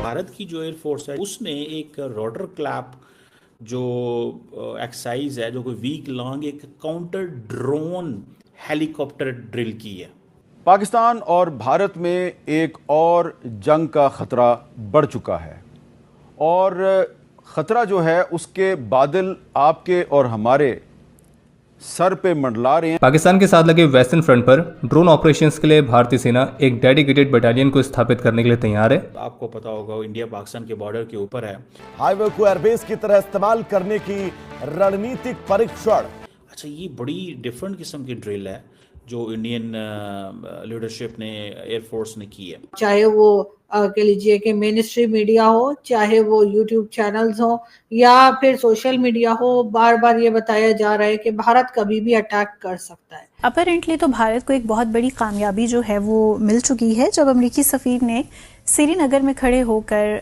भारत की जो एयरफोर्स है उसने एक रोटर क्लैप जो एक्सरसाइज है जो कोई वीक लॉन्ग एक काउंटर ड्रोन हेलीकॉप्टर ड्रिल की है। पाकिस्तान और भारत में एक और जंग का खतरा बढ़ चुका है और खतरा जो है उसके बादल आपके और हमारे सर पे मंडला रहे हैं। पाकिस्तान के साथ लगे वेस्टर्न फ्रंट पर ड्रोन ऑपरेशंस के लिए भारतीय सेना एक डेडिकेटेड बटालियन को स्थापित करने के लिए तैयार है। आपको पता होगा इंडिया पाकिस्तान के बॉर्डर के ऊपर है। हाईवे को एयरबेस की तरह इस्तेमाल करने की रणनीतिक परीक्षण। अच्छा, ये बड़ी डिफरेंट किस्म की ड्रिल है जो इंडियन लीडरशिप ने एयरफोर्स ने की है। चाहे वो कह लीजिए कि मेन स्ट्रीम मीडिया हो, चाहे वो यूट्यूब चैनल्स हो या फिर सोशल मीडिया हो, बार बार ये बताया जा रहा है कि भारत कभी भी अटैक कर सकता है। अपरेंटली तो भारत को एक बहुत बड़ी कामयाबी जो है वो मिल चुकी है जब अमेरिकी सफीर ने श्रीनगर में खड़े होकर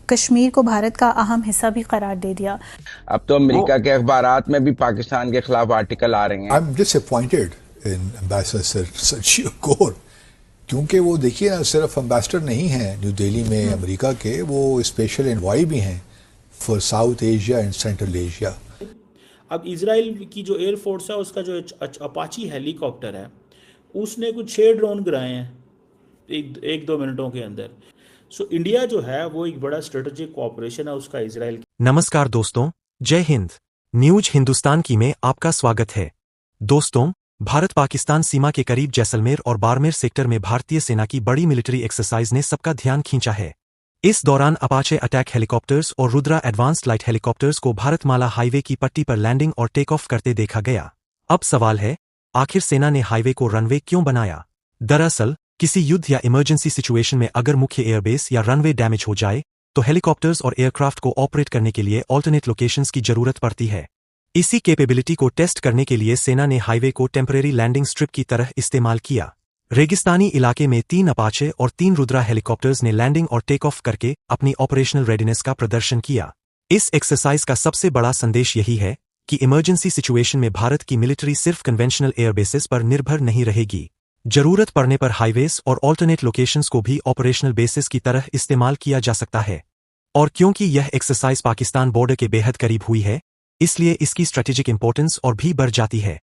कश्मीर को भारत का अहम हिस्सा भी करार दे दिया। अब तो अमेरिका के अखबारात में भी पाकिस्तान के खिलाफ आर्टिकल आ रहे हैं। I'm disappointed in Ambassador Sergio Gore, क्योंकि वो देखिए ना सिर्फ एम्बेसडर नहीं है न्यू दिल्ली में अमेरिका के, वो स्पेशल एनवॉय भी हैं for south Asia and central Asia. अब इजराइल की जो एयरफोर्स है उसका जो अपाची हेलीकॉप्टर है उसने कुछ 6 ड्रोन गिराए हैं एक दो मिनटों के अंदर। सो इंडिया जो है वो एक बड़ा स्ट्रेटेजिक कोऑपरेशन है उसका इजराइल। नमस्कार दोस्तों, जय हिंद। न्यूज हिंदुस्तान की में आपका स्वागत है। दोस्तों, भारत पाकिस्तान सीमा के करीब जैसलमेर और बाड़मेर सेक्टर में भारतीय सेना की बड़ी मिलिट्री एक्सरसाइज ने सबका ध्यान खींचा है। इस दौरान अपाचे अटैक हेलीकॉप्टर्स और रुद्रा एडवांस्ड लाइट हेलीकॉप्टर्स को भारतमाला हाईवे की पट्टी पर लैंडिंग और टेक ऑफ करते देखा गया। अब सवाल है, आखिर सेना ने हाईवे को रनवे क्यों बनाया? दरअसल किसी युद्ध या इमरजेंसी सिचुएशन में अगर मुख्य एयरबेस या रनवे डैमेज हो जाए तो हेलीकॉप्टर्स और एयरक्राफ्ट को ऑपरेट करने के लिए ऑल्टरनेट लोकेशंस की जरूरत पड़ती है। इसी कैपेबिलिटी को टेस्ट करने के लिए सेना ने हाईवे को टेम्परेरी लैंडिंग स्ट्रिप की तरह इस्तेमाल किया। रेगिस्तानी इलाके में 3 अपाचे और 3 रुद्रा हेलीकॉप्टर्स ने लैंडिंग और टेक ऑफ करके अपनी ऑपरेशनल रेडीनेस का प्रदर्शन किया। इस एक्सरसाइज का सबसे बड़ा संदेश यही है कि इमरजेंसी सिचुएशन में भारत की मिलिट्री सिर्फ कन्वेंशनल एयरबेसेस पर निर्भर नहीं रहेगी। जरूरत पड़ने पर हाईवेज और ऑल्टरनेट लोकेशंस को भी ऑपरेशनल बेसिस की तरह इस्तेमाल किया जा सकता है। और क्योंकि यह एक्सरसाइज पाकिस्तान बॉर्डर के बेहद करीब हुई है, इसलिए इसकी स्ट्रेटेजिक इंपॉर्टेंस और भी बढ़ जाती है।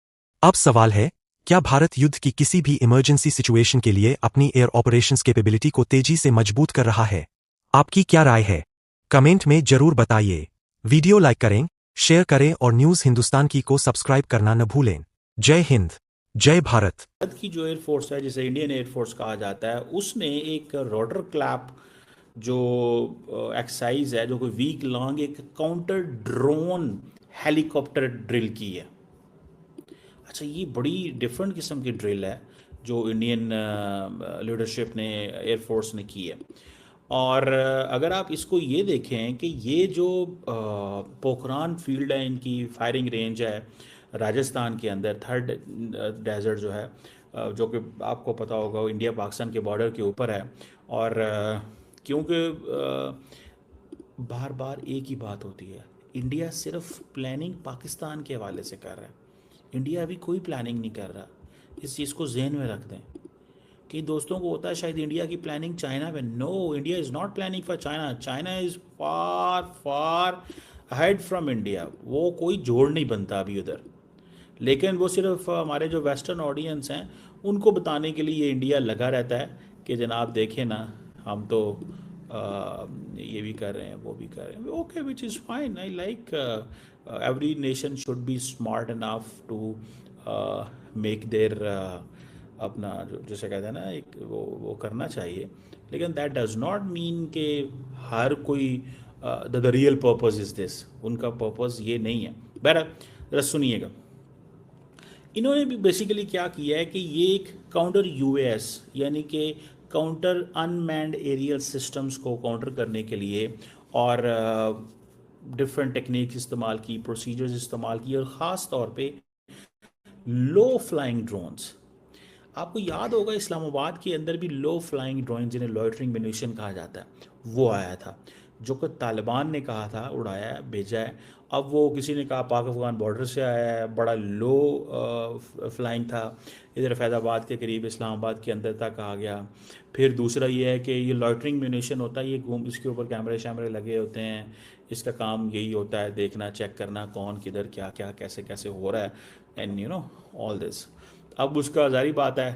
अब सवाल है, क्या भारत युद्ध की किसी भी इमरजेंसी सिचुएशन के लिए अपनी एयर ऑपरेशंस कैपेबिलिटी को तेजी से मजबूत कर रहा है? आपकी क्या राय है? कमेंट में जरूर बताइए। वीडियो लाइक करें, शेयर करें और न्यूज हिंदुस्तान की को सब्सक्राइब करना न भूलें। जय हिंद, जय भारत। भारत की जो एयरफोर्स है जिसे इंडियन एयरफोर्स कहा जाता है उसने एक रोटर क्लैप जो एक्सरसाइज है जो कोई वीक लॉन्ग एक काउंटर ड्रोन हेलीकॉप्टर ड्रिल की है। अच्छा, ये बड़ी डिफरेंट किस्म की ड्रिल है जो इंडियन लीडरशिप ने एयरफोर्स ने की है। और अगर आप इसको ये देखें कि ये जो पोखरान फील्ड है, इनकी फायरिंग रेंज है राजस्थान के अंदर, 3rd डेजर्ट जो है जो कि आपको पता होगा इंडिया पाकिस्तान के बॉर्डर के ऊपर है। और क्योंकि बार बार एक ही बात होती है, इंडिया सिर्फ प्लानिंग पाकिस्तान के हवाले से कर रहा है, इंडिया अभी कोई प्लानिंग नहीं कर रहा। इस चीज़ को जहन में रख दें कि दोस्तों को होता है शायद इंडिया की प्लानिंग चाइना में। No, India is not planning for China. China is far far ahead from India. वो कोई जोड़ नहीं बनता अभी उधर, लेकिन वो सिर्फ हमारे जो वेस्टर्न ऑडियंस हैं उनको बताने के लिए इंडिया लगा रहता है कि जनाब देखें ना, हम तो ये भी कर रहे हैं वो भी कर रहे हैं। Okay, which is fine. I like every nation should be smart enough to make their अपना जो जैसे कहते हैं ना एक वो करना चाहिए, लेकिन दैट डज नॉट मीन कि हर कोई the real purpose is this. उनका पर्पस ये नहीं है। बहरहाल जरा सुनिएगा, इन्होंने भी बेसिकली क्या किया है कि ये एक काउंटर यूएस यानी कि काउंटर अनमैन्ड एरियल सिस्टम्स को काउंटर करने के लिए और डिफरेंट टेक्निक्स इस्तेमाल की, प्रोसीजर्स इस्तेमाल की, और ख़ास तौर पे लो फ्लाइंग ड्रोन्स। आपको याद होगा इस्लामाबाद के अंदर भी लो फ्लाइंग ड्रोन जिन्हें लॉइटरिंग म्यूनिशन कहा जाता है वो आया था। जो कि तालिबान ने कहा था उड़ाया है, भेजा है। अब वो किसी ने कहा पाक अफगान बॉर्डर से आया है, बड़ा लो फ्लाइंग था, इधर फैज़ाबाद के करीब इस्लामाबाद के अंदर तक आ गया। फिर दूसरा ये है कि ये लॉइटरिंग म्यूनिशन होता है, ये घूम, इसके ऊपर कैमरे शैमरे लगे होते हैं, इसका काम यही होता है देखना, चेक करना कौन किधर क्या क्या कैसे कैसे हो रहा है, एंड ऑल दिस। अब उसका जारी बात है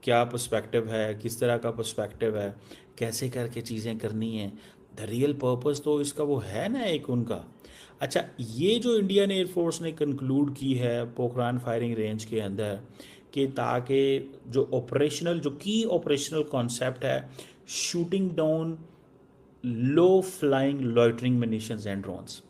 क्या पर्सपेक्टिव है, किस तरह का पर्सपेक्टिव है, कैसे करके चीज़ें करनी है। द रियल पर्पस तो इसका वो है ना एक उनका। अच्छा, ये जो इंडियन एयरफोर्स ने कंक्लूड की है पोखरान फायरिंग रेंज के अंदर कि ताकि जो ऑपरेशनल जो की ऑपरेशनल कॉन्सेप्ट है shooting down low flying loitering munitions and drones,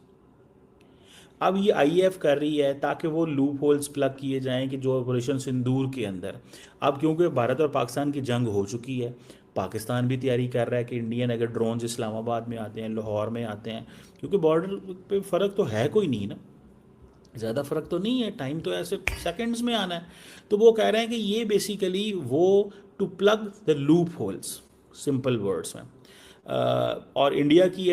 अब ये आईएएफ कर रही है ताकि वो लूप होल्स प्लग किए जाएं कि जो ऑपरेशन सिंदूर के अंदर, अब क्योंकि भारत और पाकिस्तान की जंग हो चुकी है, पाकिस्तान भी तैयारी कर रहा है कि इंडियन अगर ड्रोन्स इस्लामाबाद में आते हैं, लाहौर में आते हैं, क्योंकि बॉर्डर पे फ़र्क तो है कोई नहीं ना, ज़्यादा फ़र्क तो नहीं है, टाइम तो ऐसे सेकंड्स में आना है। तो वो कह रहे हैं कि ये बेसिकली वो to plug the loopholes, simple words में। और इंडिया की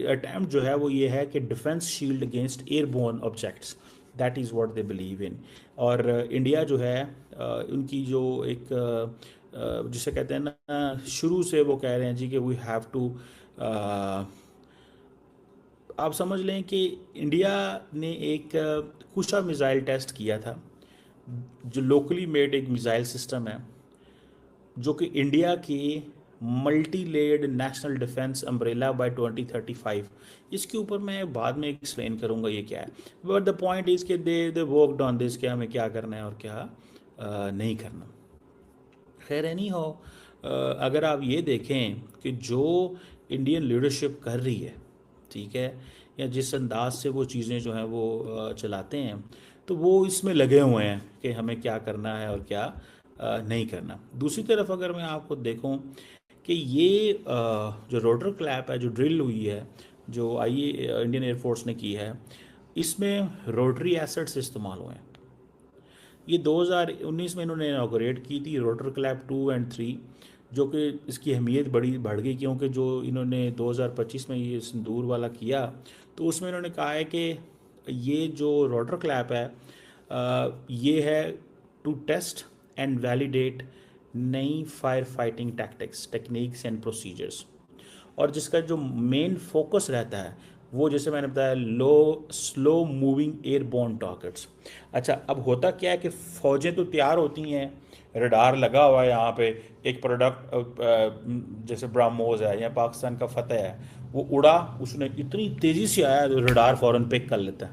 अटैम्प्ट जो है वो ये है कि defence shield against airborne objects, that is what they believe in. और इंडिया जो है उनकी जो एक जिसे कहते हैं ना, शुरू से वो कह रहे हैं जी कि वी हैव टू, आप समझ लें कि इंडिया ने एक कुशा मिसाइल टेस्ट किया था, जो लोकली मेड एक मिसाइल सिस्टम है जो कि इंडिया की multi layered national defence umbrella by 2035, इसके ऊपर मैं बाद में एक्सप्लेन करूंगा ये क्या है। बट द पॉइंट इज़ कि दे वर्कड ऑन दिस, कि हमें क्या करना है और क्या नहीं करना। खैर एनी हो, अगर आप ये देखें कि जो इंडियन लीडरशिप कर रही है, ठीक है, या जिस अंदाज से वो चीज़ें जो हैं वो चलाते हैं, तो वो इसमें लगे हुए हैं कि हमें क्या करना है और क्या नहीं करना। दूसरी तरफ अगर मैं आपको देखूं कि ये जो रोटर क्लैप है जो ड्रिल हुई है, जो इंडियन एयरफोर्स ने की है, इसमें रोटरी एसेट्स इस्तेमाल हुए हैं। ये 2019 में इन्होंने इनॉग्रेट की थी रोटर क्लैप 2 एंड 3, जो कि इसकी अहमियत बड़ी बढ़ गई क्योंकि जो इन्होंने 2025 में ये सिंदूर वाला किया, तो उसमें इन्होंने कहा है कि ये जो रोटर क्लैप है ये है टू टेस्ट एंड वैलिडेट नई fire fighting tactics, techniques and procedures, और जिसका जो मेन फोकस रहता है वो, जैसे मैंने बताया, स्लो मूविंग एयरबोर्न टॉर्गेट्स। अच्छा, अब होता क्या है कि फ़ौजें तो तैयार होती हैं, रडार लगा हुआ है यहाँ पे, एक प्रोडक्ट जैसे ब्राह्मोस है या पाकिस्तान का फतेह है, वो उड़ा, उसने इतनी तेज़ी से आया तो रडार फ़ौरन पिक कर लेता है,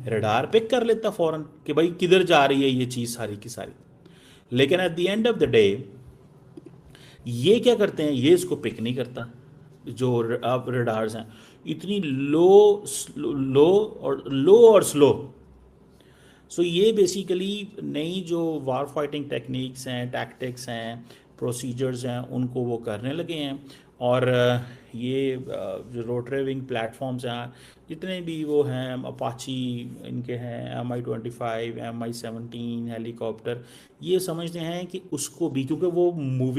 रडार पिक कर लेता फ़ौरन कि भाई किधर जा रही है ये चीज़ सारी की सारी। लेकिन at the end of the day ये क्या करते हैं, ये इसको पिक नहीं करता। जो अब रडार्स हैं इतनी लो और स्लो, सो ये बेसिकली नई जो वार फाइटिंग टेक्निक्स हैं, टैक्टिक्स हैं, प्रोसीजर्स हैं, उनको वो करने लगे हैं। और ये जो रोटरी विंग प्लेटफॉर्म्स हैं जितने भी वो हैं, अपाची इनके हैं, MI-25, MI-17 हेलीकॉप्टर, ये समझते हैं कि उसको भी, क्योंकि वो मूवी